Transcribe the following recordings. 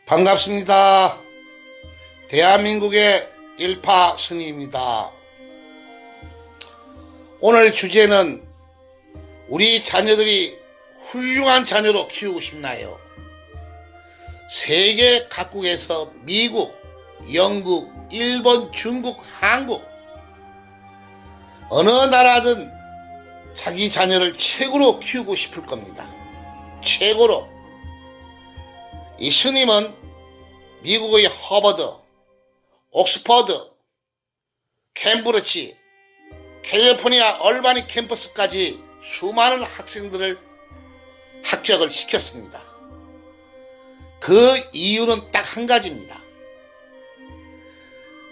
반갑습니다. 대한민국의 일파 스님입니다. 오늘 주제는 우리 자녀들이 훌륭한 자녀로 키우고 싶나요? 세계 각국에서 미국, 영국, 일본, 중국, 한국 어느 나라든 자기 자녀를 최고로 키우고 싶을 겁니다. 최고로. 이 스님은 미국의 허버드, 옥스퍼드, 캠브리지, 캘리포니아 얼바니 캠퍼스까지 수많은 학생들을 합격을 시켰습니다. 그 이유는 딱 한 가지입니다.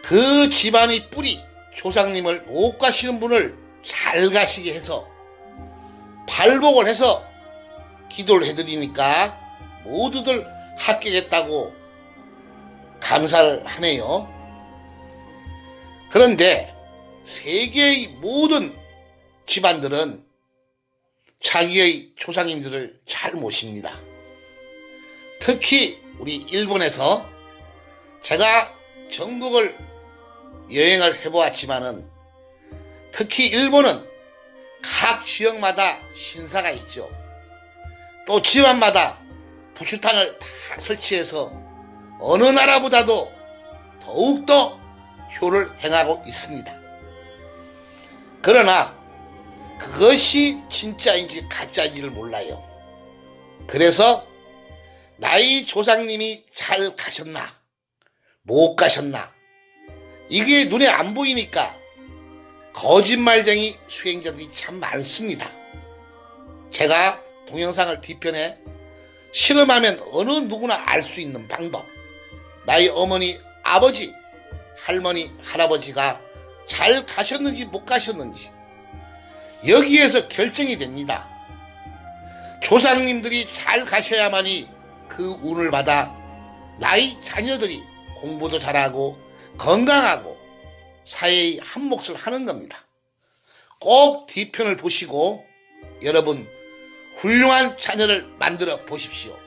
그 집안의 뿌리, 조상님을 못 가시는 분을 잘 가시게 해서 발복을 해서 기도를 해드리니까 모두들 합격했다고 감사를 하네요. 그런데 세계의 모든 집안들은 자기의 조상님들을 잘 모십니다. 특히 우리 일본에서 제가 전국을 여행을 해보았지만은 특히 일본은 각 지역마다 신사가 있죠. 또 집안마다 부추탄을 다 설치해서 어느 나라보다도 더욱더 효를 행하고 있습니다. 그러나 그것이 진짜인지 가짜인지를 몰라요. 그래서 나의 조상님이 잘 가셨나 못 가셨나 이게 눈에 안 보이니까 거짓말쟁이 수행자들이 참 많습니다. 제가 동영상을 뒤편에 실험하면 어느 누구나 알 수 있는 방법, 나의 어머니, 아버지, 할머니, 할아버지가 잘 가셨는지 못 가셨는지 여기에서 결정이 됩니다. 조상님들이 잘 가셔야만이 그 운을 받아 나의 자녀들이 공부도 잘하고 건강하고 사회의 한 몫을 하는 겁니다. 꼭 뒤편을 보시고 여러분 훌륭한 자녀를 만들어 보십시오.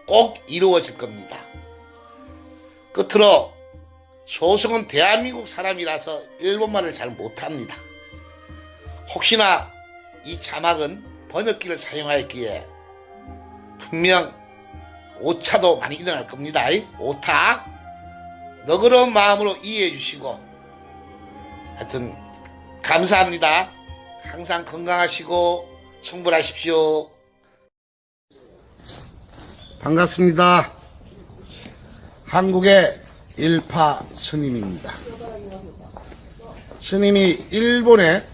꼭 이루어질 겁니다. 끝으로 소승은 대한민국 사람이라서 일본말을 잘 못합니다. 혹시나 이 자막은 번역기를 사용하였기에 분명 오차도 많이 일어날 겁니다. 오타 너그러운 마음으로 이해해 주시고 하여튼 감사합니다. 항상 건강하시고 성불하십시오. 반갑습니다. 한국의 일파 스님입니다. 스님이 일본의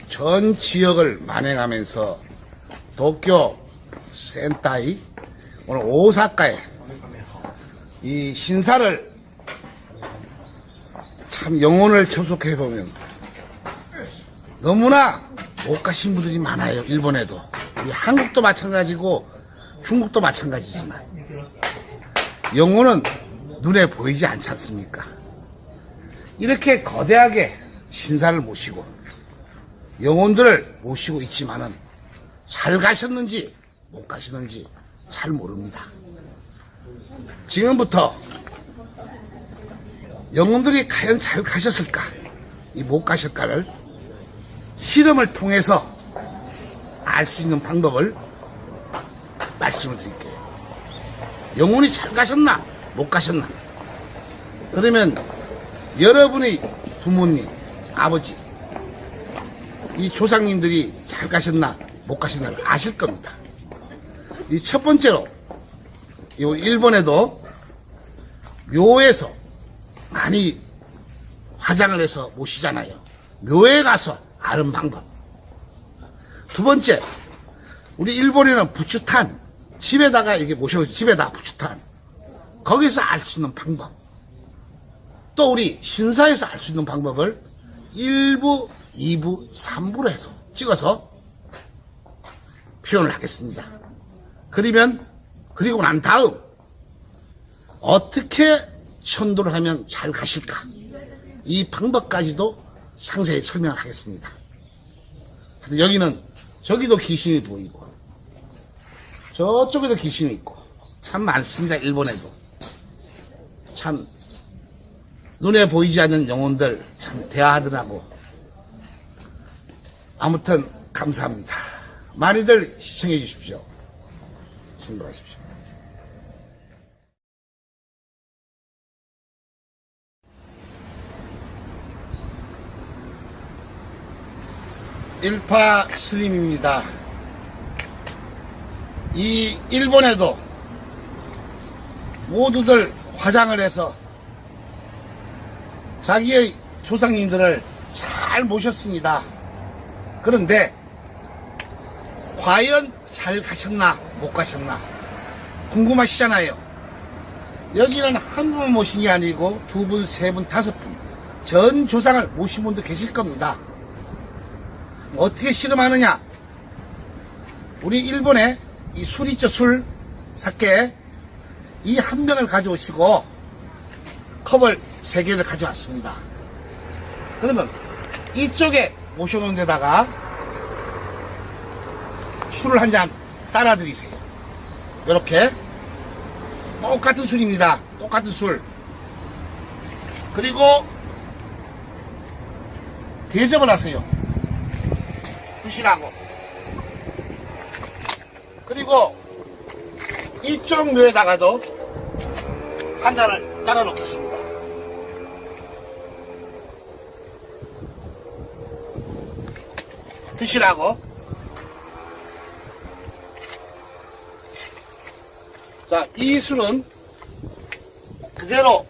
전 지역을 만행하면서 도쿄, 센타이, 오늘 오사카에 이 신사를 참 영혼을 접속해보면 너무나 못 가신 분들이 많아요. 일본에도. 우리 한국도 마찬가지고 중국도 마찬가지지만 영혼은 눈에 보이지 않지 않습니까? 이렇게 거대하게 신사를 모시고 영혼들을 모시고 있지만은 잘 가셨는지 못 가시는지 잘 모릅니다. 지금부터 영혼들이 과연 잘 가셨을까 이 못 가실까를 실험을 통해서 알 수 있는 방법을 말씀을 드릴게요. 영혼이 잘 가셨나 못 가셨나 그러면 여러분의 부모님 아버지 이 조상님들이 잘 가셨나 못 가셨나를 아실 겁니다. 이 첫 번째로 일본에도 묘에서 많이 화장을 해서 모시잖아요. 묘에 가서 아는 방법. 두 번째, 우리 일본에는 부추탄 집에다가 이게 모셔서 집에다 부추탄 거기서 알 수 있는 방법. 또 우리 신사에서 알 수 있는 방법을 1부, 2부, 3부로 해서 찍어서 표현을 하겠습니다. 그리고 난 다음 어떻게 천도를 하면 잘 가실까 이 방법까지도 상세히 설명을 하겠습니다. 여기는 저기도 귀신이 보이고 저쪽에도 귀신이 있고 참 많습니다. 일본에도. 참 눈에 보이지 않는 영혼들 참 대하더라고. 아무튼 감사합니다. 많이들 시청해 주십시오. 신고하십시오. 일파 스님입니다. 이 일본에도 모두들 화장을 해서 자기의 조상님들을 잘 모셨습니다. 그런데 과연 잘 가셨나 못 가셨나 궁금하시잖아요. 여기는 한 분 모신 게 아니고 두 분, 세 분, 다섯 분 전 조상을 모신 분도 계실 겁니다. 어떻게 실험하느냐? 우리 일본에 이 술 있죠, 술, 사케. 이 한 병을 가져오시고 컵을 3개를 가져왔습니다. 그러면 이쪽에 모셔놓은 데다가 술을 한 잔 따라 드리세요. 이렇게 똑같은 술입니다. 똑같은 술. 그리고 대접을 하세요. 드시라고. 그리고 이쪽 묘에다가도 한 잔을 따라 놓겠습니다. 드시라고. 자, 이 술은 그대로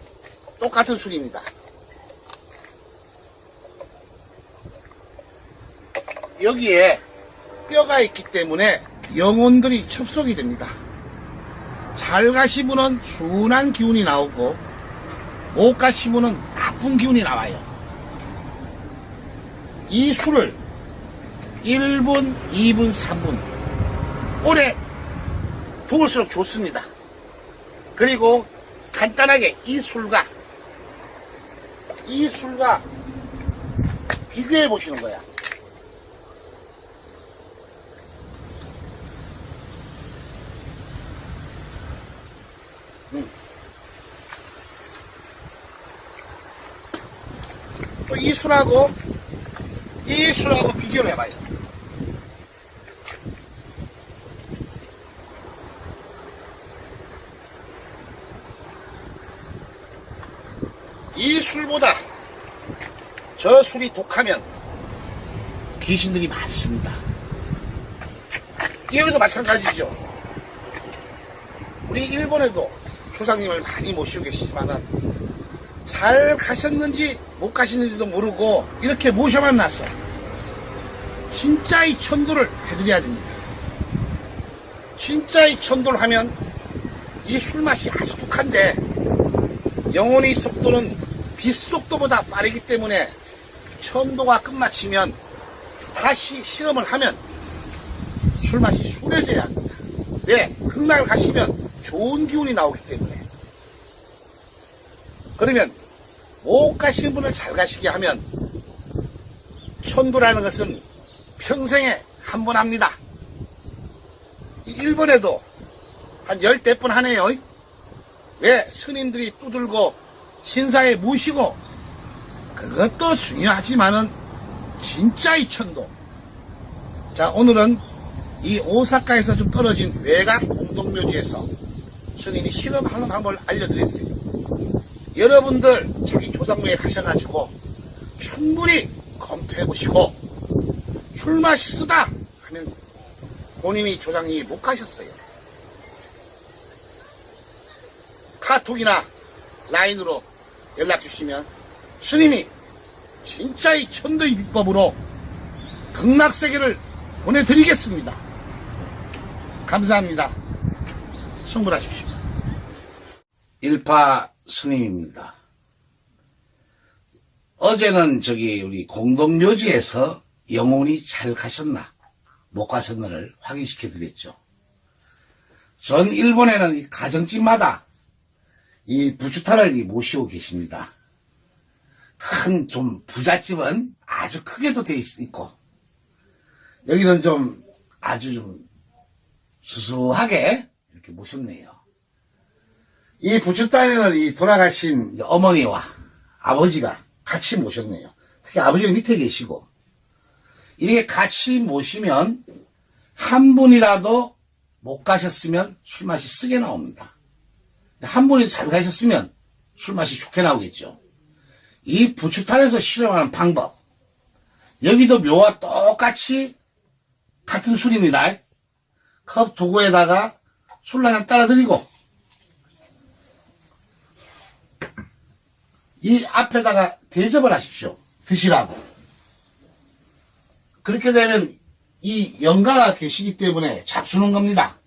똑같은 술입니다. 여기에 뼈가 있기 때문에 영혼들이 첩속이 됩니다. 잘 가시면은 순한 기운이 나오고 못 가시면은 나쁜 기운이 나와요. 이 술을 1분, 2분, 3분 오래 부을수록 좋습니다. 그리고 간단하게 이 술과 비교해 보시는 거야. 또 이 술하고 비교를 해봐요. 이 술보다 저 술이 독하면 귀신들이 많습니다. 여기도 마찬가지죠. 우리 일본에도 조상님을 많이 모시고 계시지만은 잘 가셨는지 못 가셨는지도 모르고 이렇게 모셔만 놨어. 진짜의 천도를 해드려야 됩니다. 진짜의 천도를 하면 이 술맛이 아주 독한데 영혼의 속도는 빛 속도보다 빠르기 때문에 천도가 끝마치면 다시 실험을 하면 술맛이 순해져야 합니다. 왜? 흑날 가시면 좋은 기운이 나오기 때문에. 그러면 못 가신 분을 잘 가시게 하면 천도라는 것은 평생에 한 번 합니다. 일본에도 한 10대 번 하네요. 왜? 스님들이 두들고 신사에 모시고 그것도 중요하지만은 진짜의 천도. 자, 오늘은 이 오사카에서 좀 떨어진 외곽 공동묘지에서 스님이 실험하는 방법을 알려드렸어요. 여러분들 자기 조상묘에 가셔가지고 충분히 검토해보시고 술맛이 쓰다 하면 본인이 조상이 못 가셨어요. 카톡이나 라인으로 연락주시면 스님이 진짜의 천도의 비법으로 극락세계를 보내드리겠습니다. 감사합니다. 성불하십시오. 일파 스님입니다. 어제는 우리 공동묘지에서 영혼이 잘 가셨나 못 가셨나를 확인시켜 드렸죠. 전 일본에는 이 가정집마다 이 부주타를 모시고 계십니다. 큰 좀 부잣집은 아주 크게도 돼 있고 여기는 좀 아주 좀 수수하게 이렇게 모셨네요. 이 부추단에는 이 돌아가신 이제 어머니와 아버지가 같이 모셨네요. 특히 아버지는 밑에 계시고, 이렇게 같이 모시면 한 분이라도 못 가셨으면 술맛이 쓰게 나옵니다. 한 분이 잘 가셨으면 술맛이 좋게 나오겠죠. 이 부추탄에서 실험하는 방법, 여기도 묘와 똑같이 같은 술입니다. 컵 두고에다가 술 한 잔 따라 드리고, 이 앞에다가 대접을 하십시오. 드시라고. 그렇게 되면 이 영가가 계시기 때문에 잡수는 겁니다.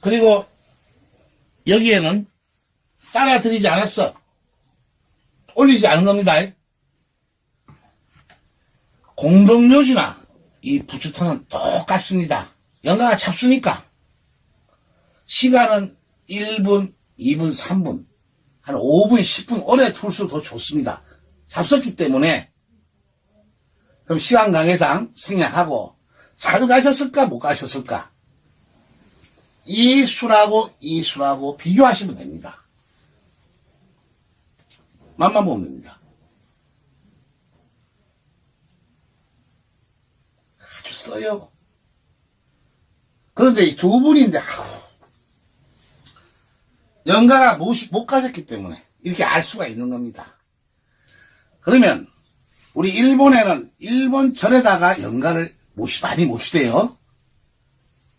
그리고 여기에는 따라 드리지 않았어. 올리지 않은 겁니다. 공동묘지나 이 부추탄은 똑같습니다. 영가가 잡수니까. 시간은 1분, 2분, 3분, 한 5분, 10분 오래 둘수록 더 좋습니다. 잡섰기 때문에. 그럼 시간 관계상 생략하고 잘 가셨을까 못 가셨을까, 이 술하고 이 술하고 비교하시면 됩니다. 맛만 보면 됩니다. 아주 써요. 그런데 이 두 분인데 영가가 못 가셨기 때문에 이렇게 알 수가 있는 겁니다. 그러면 우리 일본에는 일본 절에다가 영가를 많이 모시대요.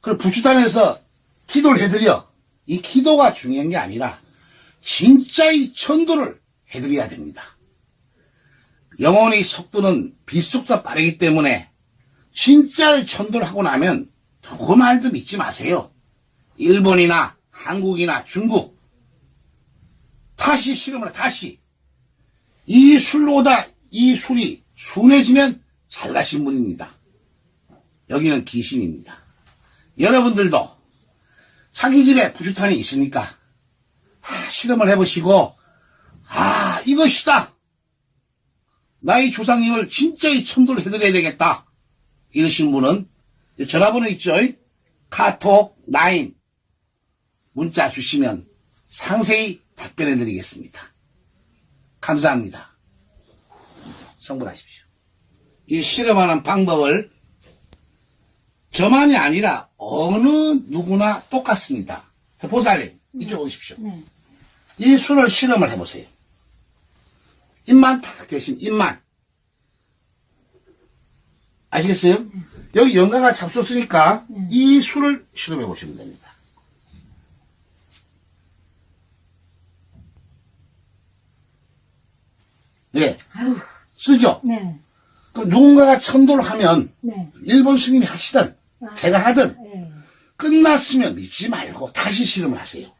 그리고 부추단에서 기도를 해드려. 이 기도가 중요한 게 아니라 진짜의 천도를 해드려야 됩니다. 영혼의 속도는 빛속도가 빠르기 때문에 진짜의 천도를 하고 나면 누구 말도 믿지 마세요. 일본이나 한국이나 중국, 다시 실험을 다시. 이 술로다 이 술이 순해지면 잘 가신 분입니다. 여기는 귀신입니다. 여러분들도 자기 집에 부추탄이 있으니까 다 실험을 해보시고, 아, 이것이다. 나의 조상님을 진짜의 천도를 해드려야 되겠다. 이러신 분은 전화번호 있죠? 카톡 9 문자 주시면 상세히 답변해 드리겠습니다. 감사합니다. 성불하십시오. 이 실험하는 방법을 저만이 아니라 어느 누구나 똑같습니다. 자, 보살님, 이쪽 오십시오. 네. 이 술을 실험을 해보세요. 입만 탁 대신 입만. 아시겠어요? 여기 영가가 잡섰으니까 이 술을 실험해 보시면 됩니다. 네. 아유, 쓰죠? 네. 그 누군가가 천도를 하면 네. 일본 스님이 하시든 제가 하든 네. 끝났으면 믿지 말고 다시 실험을 하세요.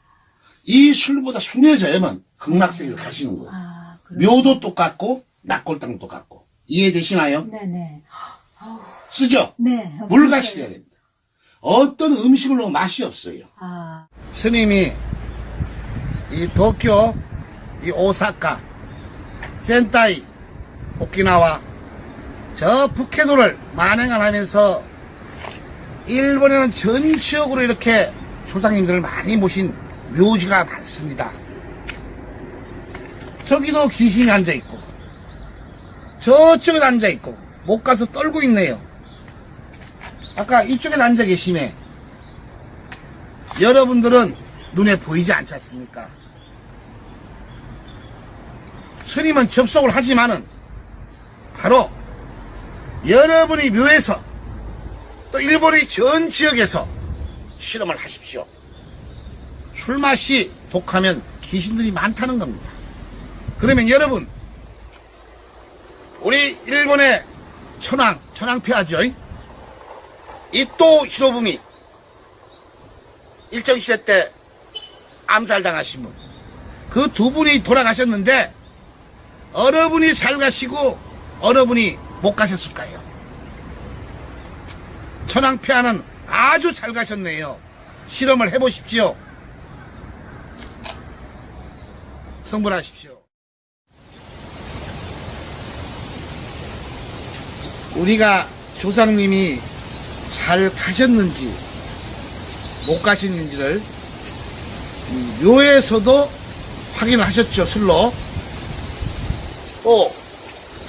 이 술보다 순해져야만 극락세계를 가시는 거예요. 아, 묘도 똑같고 낙골당도 똑같고. 이해되시나요? 네네. 쓰죠? 네. 물가시려야 됩니다. 어떤 음식을 넣으면 맛이 없어요. 아, 스님이 이 도쿄, 이 오사카, 센타이, 오키나와 저 북해도를 만행을 하면서 일본에는 전 지역으로 이렇게 조상님들을 많이 모신 묘지가 많습니다. 저기도 귀신이 앉아있고 저쪽에 앉아있고 못 가서 떨고 있네요. 아까 이쪽에 앉아 계시네. 여러분들은 눈에 보이지 않지 않습니까? 스님은 접속을 하지만은 바로 여러분이 묘에서 또 일본의 전 지역에서 실험을 하십시오. 술맛이 독하면 귀신들이 많다는 겁니다. 그러면 여러분, 우리 일본의 천황폐하죠. 이또 히로부미 일정시대 때 암살당하신 분, 그 두 분이 돌아가셨는데 어느 잘 가시고 어느 못 가셨을까요? 천황폐하는 아주 잘 가셨네요. 실험을 해보십시오. 성불하십시오. 우리가 조상님이 잘 가셨는지 못 가셨는지를 묘에서도 확인을 하셨죠, 슬로. 또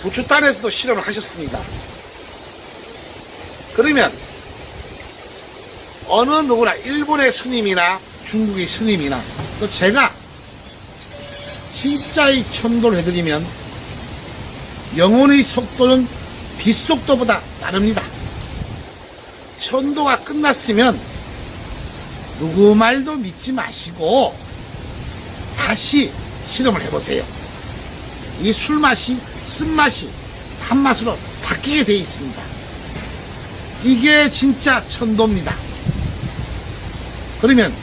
부추탄에서도 실험을 하셨습니다. 그러면 어느 누구나 일본의 스님이나 중국의 스님이나 또 제가 진짜의 천도를 해드리면 영혼의 속도는 빛속도보다 빠릅니다. 천도가 끝났으면 누구 말도 믿지 마시고 다시 실험을 해보세요. 이 술맛이 쓴맛이 단맛으로 바뀌게 되어 있습니다. 이게 진짜 천도입니다. 그러면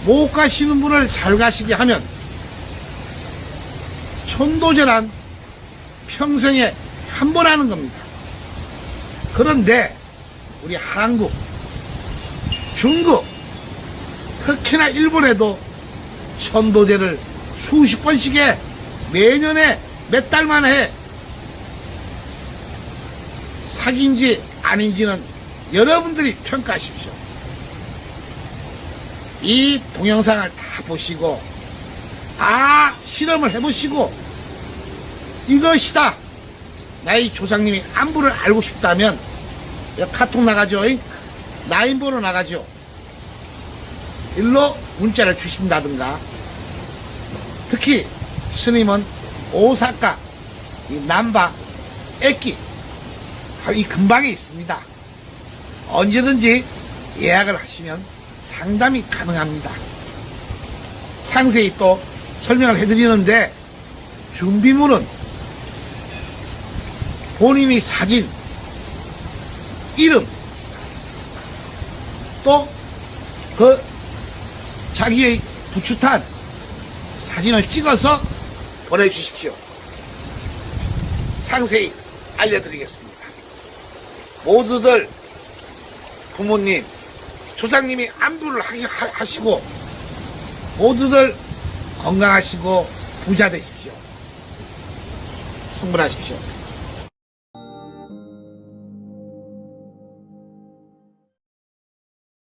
못 가시는 분을 잘 가시게 하면 천도제란 평생에 한 번 하는 겁니다. 그런데 우리 한국, 중국, 특히나 일본에도 천도제를 수십 번씩 해 매년에 몇 달만 해. 사기인지 아닌지는 여러분들이 평가하십시오. 이 동영상을 다 보시고 실험을 해보시고 이것이다, 나의 조상님이 안부를 알고 싶다면 카톡 나가죠. 나인번호 나가죠. 일로 문자를 주신다든가, 특히 스님은 오사카, 남바, 에키 이 근방에 있습니다. 언제든지 예약을 하시면 상담이 가능합니다. 상세히 또 설명을 해드리는데, 준비물은 본인의 사진, 이름, 또 자기의 부추탄 사진을 찍어서 보내주십시오. 상세히 알려드리겠습니다. 모두들 부모님, 조상님이 안부를 하시고 모두들 건강하시고 부자 되십시오. 성불하십시오.